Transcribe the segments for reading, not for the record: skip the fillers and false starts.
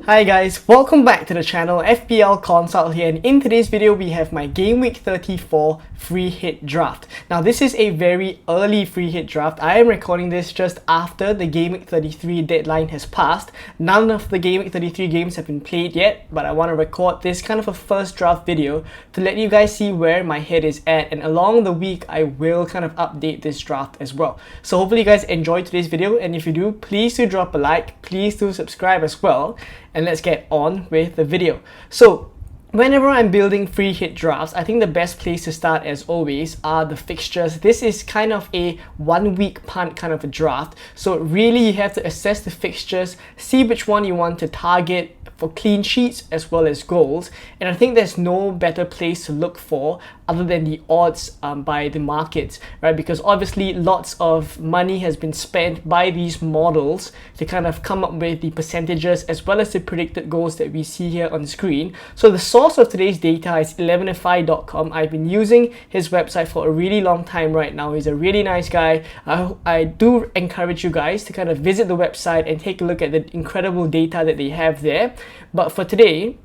Hi guys, welcome back to the channel. FPL Consult here, and in today's video we have my Game Week 34 free hit draft. Now this is a very early free hit draft. I am recording this just after the Game Week 33 deadline has passed. None of the Game Week 33 games have been played yet, but I want to record this kind of a first draft video to let you guys see where my head is at, and along the week I will kind of update this draft as well. So hopefully you guys enjoyed today's video, and if you do, please do drop a like, please do subscribe as well. And let's get on with the video. So whenever I'm building free hit drafts, I think the best place to start, as always, are the fixtures. This is kind of a 1 week punt kind of a draft. So really you have to assess the fixtures, see which one you want to target for clean sheets as well as goals. And I think there's no better place to look for other than the odds by the markets, right? Because obviously lots of money has been spent by these models to kind of come up with the percentages as well as the predicted goals that we see here on screen. So the source of today's data is 11fi.com. I've been using his website for a really long time right now. He's a really nice guy. I do encourage you guys to kind of visit the website and take a look at the incredible data that they have there. But for today,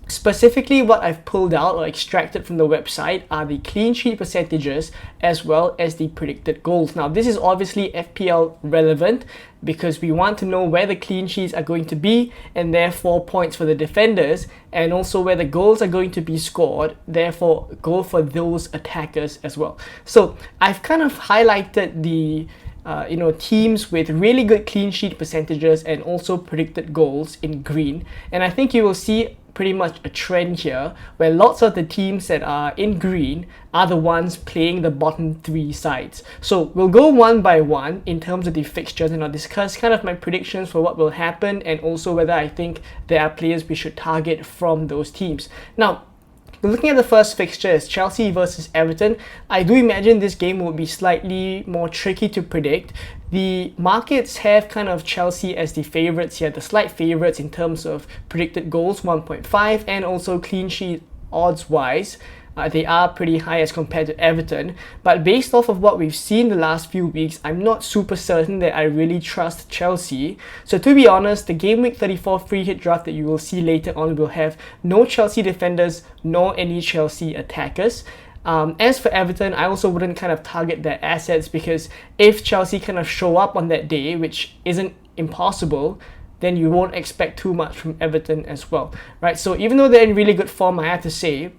specifically what I've pulled out or extracted from the website are the clean sheet percentages as well as the predicted goals. Now this is obviously FPL relevant because we want to know where the clean sheets are going to be and therefore points for the defenders, and also where the goals are going to be scored, therefore go for those attackers as well. So I've kind of highlighted the teams with really good clean sheet percentages and also predicted goals in green, and I think you will see pretty much a trend here where lots of the teams that are in green are the ones playing the bottom three sides. So we'll go one by one in terms of the fixtures, and I'll discuss kind of my predictions for what will happen and also whether I think there are players we should target from those teams. Now, looking at the first fixture is Chelsea versus Everton. I do imagine this game will be slightly more tricky to predict. The markets have kind of Chelsea as the favourites here, the slight favourites in terms of predicted goals, 1.5, and also clean sheet odds wise. They are pretty high as compared to Everton, but based off of what we've seen the last few weeks, I'm not super certain that I really trust Chelsea. So to be honest, the Game Week 34 free hit draft that you will see later on will have no Chelsea defenders nor any Chelsea attackers. As for Everton, I also wouldn't kind of target their assets, because if Chelsea kind of show up on that day, which isn't impossible, then you won't expect too much from Everton as well, right? So even though they're in really good form, I have to say,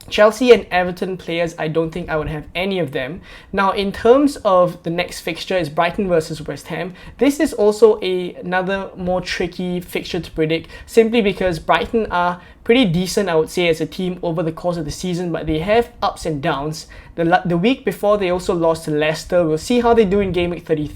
Chelsea and Everton players, I don't think I would have any of them. Now, in terms of the next fixture is Brighton versus West Ham. This is also another more tricky fixture to predict, simply because Brighton are pretty decent, I would say, as a team over the course of the season, but they have ups and downs. The week before, they also lost to Leicester. We'll see how they do in Game Week 30.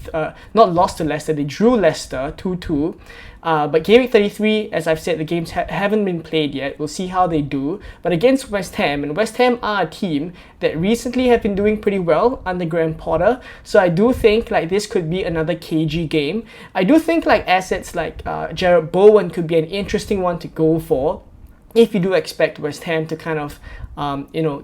Not lost to Leicester, they drew Leicester 2-2. But Game Week 33, as I've said, the games haven't been played yet. We'll see how they do. But against West Ham, and West Ham are a team that recently have been doing pretty well under Graham Potter. So I do think like this could be another KG game. I do think like assets like Jarrod Bowen could be an interesting one to go for if you do expect West Ham to kind of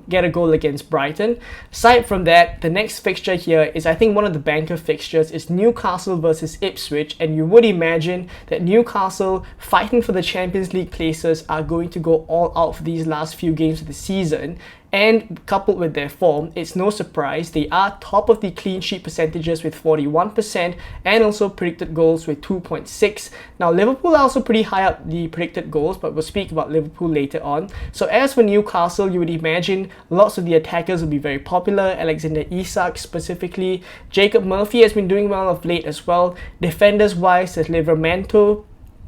get a goal against Brighton. Aside from that, the next fixture here is, I think, one of the banker fixtures is Newcastle versus Ipswich, and you would imagine that Newcastle, fighting for the Champions League places, are going to go all out for these last few games of the season. And coupled with their form, it's no surprise they are top of the clean sheet percentages with 41% and also predicted goals with 2.6. Now Liverpool are also pretty high up the predicted goals, but we'll speak about Liverpool later on. So as for Newcastle, you would imagine lots of the attackers will be very popular. Alexander Isak specifically. Jacob Murphy has been doing well of late as well. Defenders wise, there's Livramento,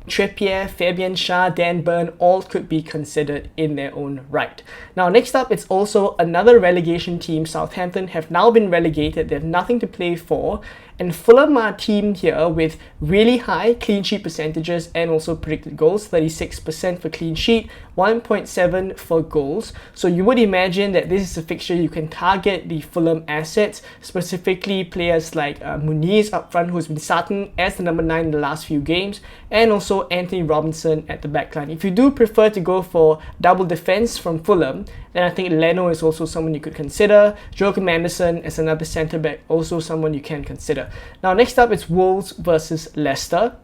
Trippier, Fabian Schär, Dan Burn, all could be considered in their own right. Now next up, it's also another relegation team. Southampton have now been relegated. They have nothing to play for. And Fulham are a team here with really high clean sheet percentages and also predicted goals, 36% for clean sheet, 1.7 for goals. So you would imagine that this is a fixture you can target the Fulham assets, specifically players like Muniz up front, who's been starting as the number 9 in the last few games, and also Anthony Robinson at the backline. If you do prefer to go for double defense from Fulham, then I think Leno is also someone you could consider. Joachim Anderson as another centre back, also someone you can consider. Now next up, it's Wolves versus Leicester.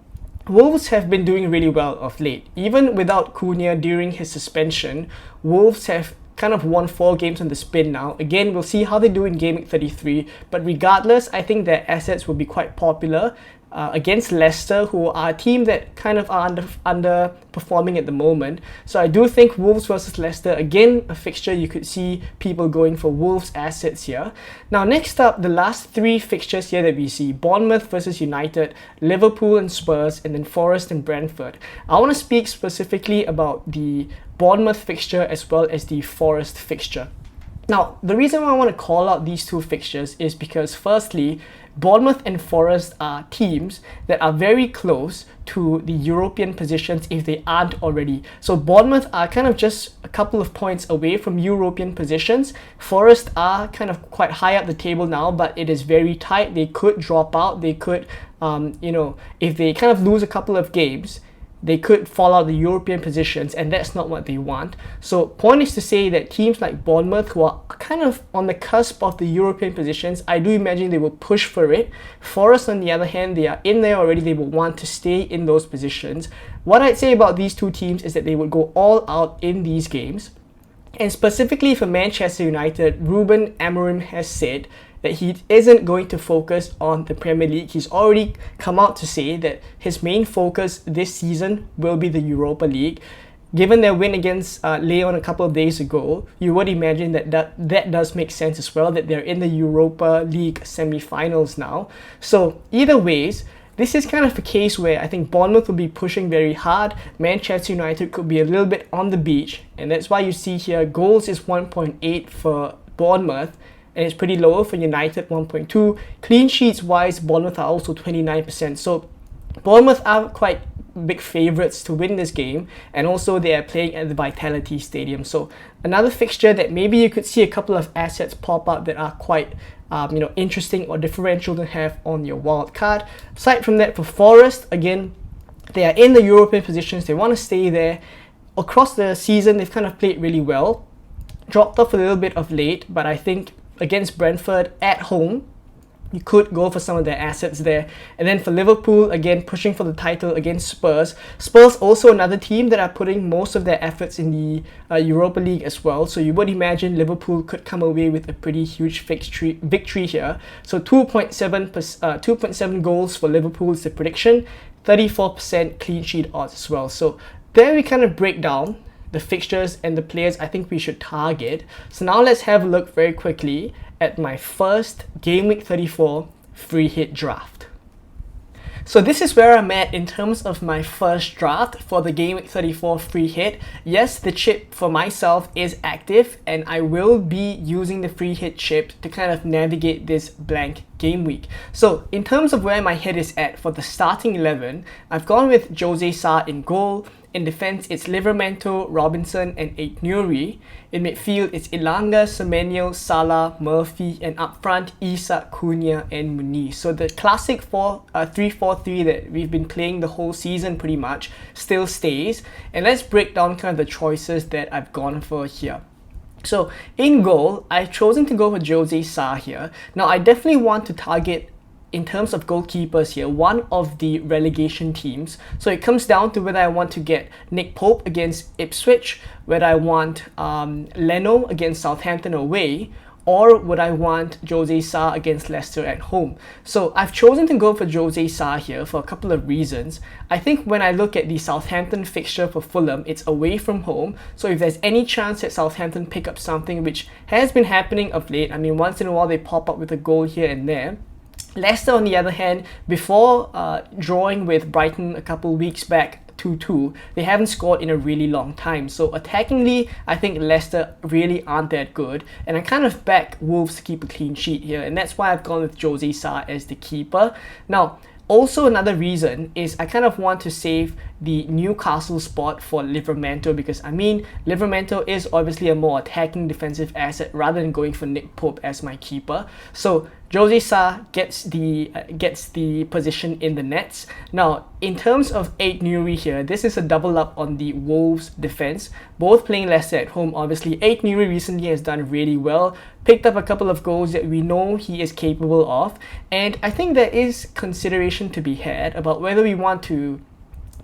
Wolves have been doing really well of late. Even without Cunha during his suspension, Wolves have kind of won 4 games on the spin now. Again, we'll see how they do in Game Week 33, but regardless, I think their assets will be quite popular against Leicester, who are a team that kind of are underperforming at the moment. So I do think Wolves versus Leicester, again, a fixture you could see people going for Wolves assets here. Now, next up, the last 3 fixtures here that we see: Bournemouth versus United, Liverpool and Spurs, and then Forest and Brentford. I want to speak specifically about the Bournemouth fixture as well as the Forest fixture. Now, the reason why I want to call out these 2 fixtures is because, firstly, Bournemouth and Forest are teams that are very close to the European positions if they aren't already. So Bournemouth are kind of just a couple of points away from European positions. Forest are kind of quite high up the table now, but it is very tight. They could drop out. They could, if they kind of lose a couple of games, they could fall out the European positions, and that's not what they want. So point is to say that teams like Bournemouth, who are kind of on the cusp of the European positions, I do imagine they will push for it. Forest, on the other hand, they are in there already. They will want to stay in those positions. What I'd say about these 2 teams is that they would go all out in these games. And specifically for Manchester United, Ruben Amorim has said that he isn't going to focus on the Premier League. He's already come out to say that his main focus this season will be the Europa League. Given their win against Lyon a couple of days ago, you would imagine that does make sense as well, that they're in the Europa League semi-finals now. So either ways, this is kind of a case where I think Bournemouth will be pushing very hard. Manchester United could be a little bit on the beach, and that's why you see here goals is 1.8 for Bournemouth, and it's pretty low for United, 1.2. Clean sheets wise, Bournemouth are also 29%. So Bournemouth are quite big favourites to win this game, and also they are playing at the Vitality Stadium. So another fixture that maybe you could see a couple of assets pop up that are quite interesting or differential to have on your wild card. Aside from that, for Forest, again, they are in the European positions. They want to stay there. Across the season, they've kind of played really well. Dropped off a little bit of late, but I think against Brentford at home, you could go for some of their assets there. And then for Liverpool, again, pushing for the title against Spurs. Spurs also another team that are putting most of their efforts in the Europa League as well. So you would imagine Liverpool could come away with a pretty huge victory here. So 2.7 goals for Liverpool is the prediction. 34% clean sheet odds as well. So there we kind of break down the fixtures and the players I think we should target. So now let's have a look very quickly at my first Game Week 34 free hit draft. So this is where I'm at in terms of my first draft for the Game Week 34 free hit. Yes, the chip for myself is active, and I will be using the free hit chip to kind of navigate this blank game week. So in terms of where my head is at for the starting 11, I've gone with Jose Sa in goal. In defense, it's Livramento, Robinson, and Aït-Nouri. In midfield, it's Ilanga, Semenyo, Salah, Murphy, and up front, Isak, Cunha, and Muniz. So the classic 3-4-3 that we've been playing the whole season pretty much still stays. And let's break down kind of the choices that I've gone for here. So in goal, I've chosen to go for Jose Sa here. Now I definitely want to target, in terms of goalkeepers here, one of the relegation teams. So it comes down to whether I want to get Nick Pope against Ipswich, whether I want Leno against Southampton away, or would I want Jose Sa against Leicester at home. So I've chosen to go for Jose Sa here for a couple of reasons. I think when I look at the Southampton fixture for Fulham, it's away from home. So if there's any chance that Southampton pick up something, which has been happening of late, I mean, once in a while they pop up with a goal here and there. Leicester, on the other hand, before drawing with Brighton a couple weeks back 2-2, they haven't scored in a really long time. So attackingly, I think Leicester really aren't that good, and I kind of back Wolves to keep a clean sheet here, and that's why I've gone with Jose Sa as the keeper. Now, also another reason is I kind of want to save the Newcastle spot for Livramento, because I mean, Livramento is obviously a more attacking defensive asset rather than going for Nick Pope as my keeper. So Jose Sa gets the position in the nets. Now, in terms of Aït-Nouri here, this is a double up on the Wolves defense, both playing Leicester at home. Obviously, Aït-Nouri recently has done really well, picked up a couple of goals that we know he is capable of, and I think there is consideration to be had about whether we want to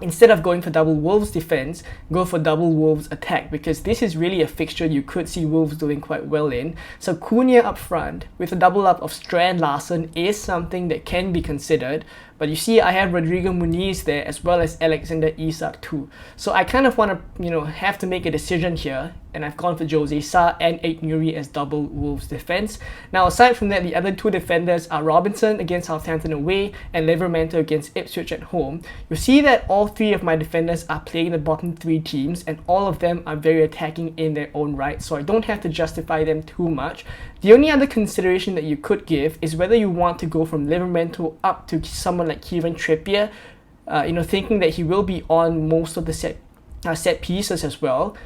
instead of going for double Wolves defense, go for double Wolves attack, because this is really a fixture you could see Wolves doing quite well in. So Cunha up front with a double up of Strand Larsen is something that can be considered. But you see, I have Rodrigo Muniz there as well as Alexander Isak too. So I kind of want to, have to make a decision here, and I've gone for Jose Sa and Aït-Nouri as double Wolves defense. Now, aside from that, the other two defenders are Robinson against Southampton away and Livramento against Ipswich at home. You'll see that all three of my defenders are playing the bottom three teams, and all of them are very attacking in their own right, so I don't have to justify them too much. The only other consideration that you could give is whether you want to go from Livramento up to someone like Kieran Trippier, thinking that he will be on most of the set pieces as well.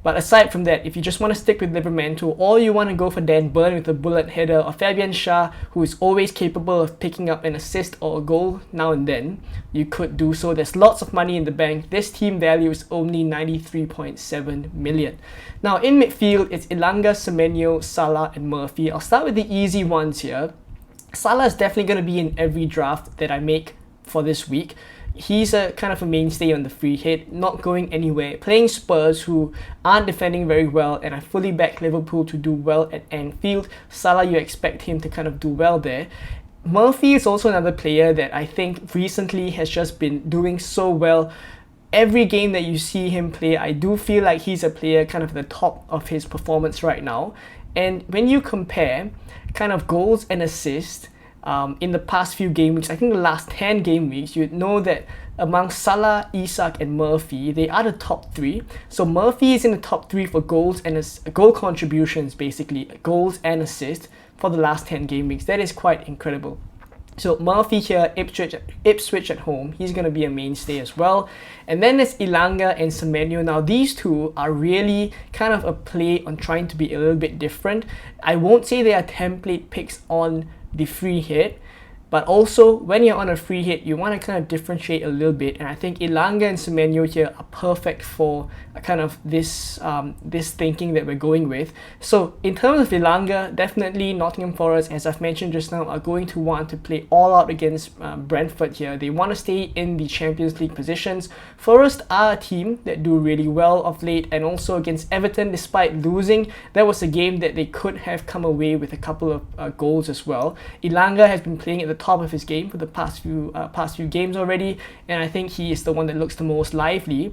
But aside from that, if you just want to stick with Livramento, or you want to go for Dan Burn with a bullet header, or Fabian Schär, who is always capable of picking up an assist or a goal now and then, you could do so. There's lots of money in the bank. This team value is only 93.7 million. Now in midfield, it's Elanga, Semenyo, Salah and Murphy. I'll start with the easy ones here. Salah is definitely going to be in every draft that I make for this week. He's a kind of a mainstay on the free hit, not going anywhere, playing Spurs who aren't defending very well, and I fully back Liverpool to do well at Anfield. Salah, you expect him to kind of do well there. Murphy is also another player that I think recently has just been doing so well. Every game that you see him play, I do feel like he's a player kind of at the top of his performance right now. And when you compare kind of goals and assists, in the past few game weeks, I think the last 10 game weeks, you'd know that among Salah, Isak and Murphy, they are the top three. So Murphy is in the top three for goals and goal contributions, basically, goals and assists for the last 10 game weeks. That is quite incredible. So Murphy here, Ipswich at home, he's going to be a mainstay as well. And then there's Elanga and Semenyo. Now these two are really kind of a play on trying to be a little bit different. I won't say they are template picks on the free hit, but also when you're on a free hit, you want to kind of differentiate a little bit, and I think Elanga and Semenyo here are perfect for kind of this thinking that we're going with. So in terms of Elanga, definitely Nottingham Forest, as I've mentioned just now, are going to want to play all out against Brentford here. They want to stay in the Champions League positions. Forest are a team that do really well of late, and also against Everton, despite losing, that was a game that they could have come away with a couple of goals as well. Elanga has been playing at the top of his game for the past few games already, and I think he is the one that looks the most lively.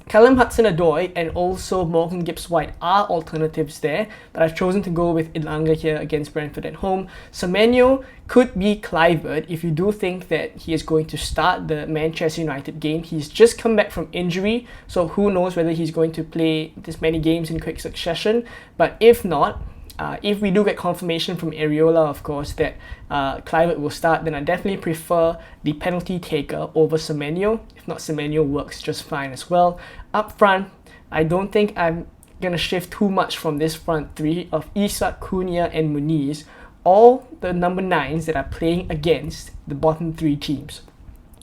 Callum Hudson-Odoi and also Morgan Gibbs-White are alternatives there, but I've chosen to go with Elanga here against Brentford at home. Semenyo could be Kluivert if you do think that he is going to start the Manchester United game. He's just come back from injury, so who knows whether he's going to play this many games in quick succession. But if not, if we do get confirmation from Areola, of course, that Kluivert will start, then I definitely prefer the penalty taker over Semenyo. If not, Semenyo works just fine as well. Up front, I don't think I'm going to shift too much from this front three of Isak, Cunha and Muniz, all the number 9s that are playing against the bottom three teams.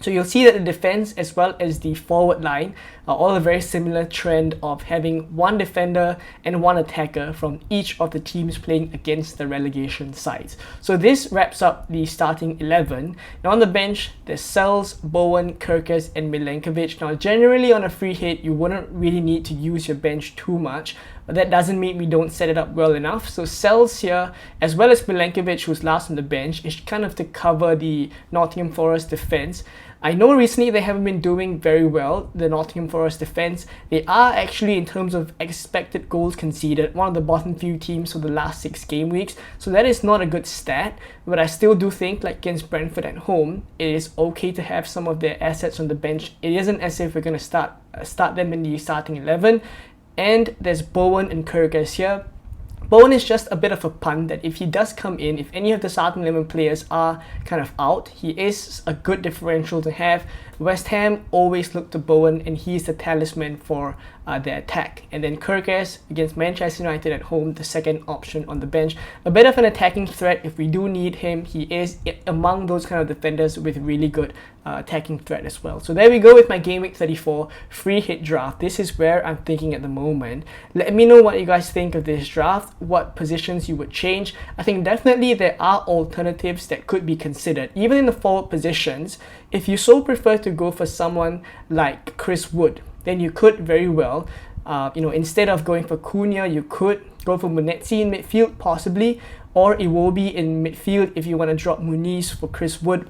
So you'll see that the defense as well as the forward line are all a very similar trend of having one defender and one attacker from each of the teams playing against the relegation sides. So this wraps up the starting 11. Now on the bench, there's Sells, Bowen, Kirkes and Milenkovic. Now generally on a free hit, you wouldn't really need to use your bench too much, but that doesn't mean we don't set it up well enough. So Sells here, as well as Milenkovic, who's last on the bench, is kind of to cover the Nottingham Forest defense. I know recently they haven't been doing very well, the Nottingham Forest defense. They are actually, in terms of expected goals conceded, one of the bottom few teams for the last 6 game weeks. So that is not a good stat, but I still do think, like against Brentford at home, it is okay to have some of their assets on the bench. It isn't as if we're going to start them in the starting 11. And there's Bowen and Kirkes here. Bowen is just a bit of a punt that if he does come in, if any of the starting 11 players are kind of out, he is a good differential to have. West Ham always look to Bowen, and he's the talisman for their attack. And then Kirkes against Manchester United at home, the second option on the bench. A bit of an attacking threat if we do need him. He is among those kind of defenders with really good attacking threat as well. So there we go with my Game Week 34 free hit draft. This is where I'm thinking at the moment. Let me know what you guys think of this draft. what positions you would change, I think definitely there are alternatives that could be considered. Even in the forward positions, if you so prefer to go for someone like Chris Wood, then you could very well, instead of going for Cunha, you could go for Munetsi in midfield possibly, or Iwobi in midfield if you want to drop Muniz for Chris Wood.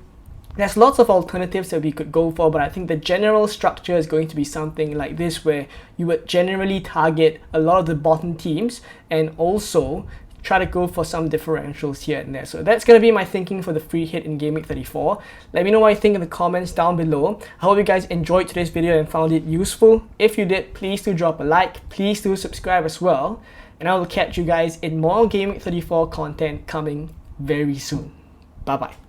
There's lots of alternatives that we could go for, but I think the general structure is going to be something like this, where you would generally target a lot of the bottom teams and also try to go for some differentials here and there. So that's going to be my thinking for the free hit in Game Week 34. Let me know what you think in the comments down below. I hope you guys enjoyed today's video and found it useful. If you did, please do drop a like, please do subscribe as well, and I will catch you guys in more Game Week 34 content coming very soon. Bye bye.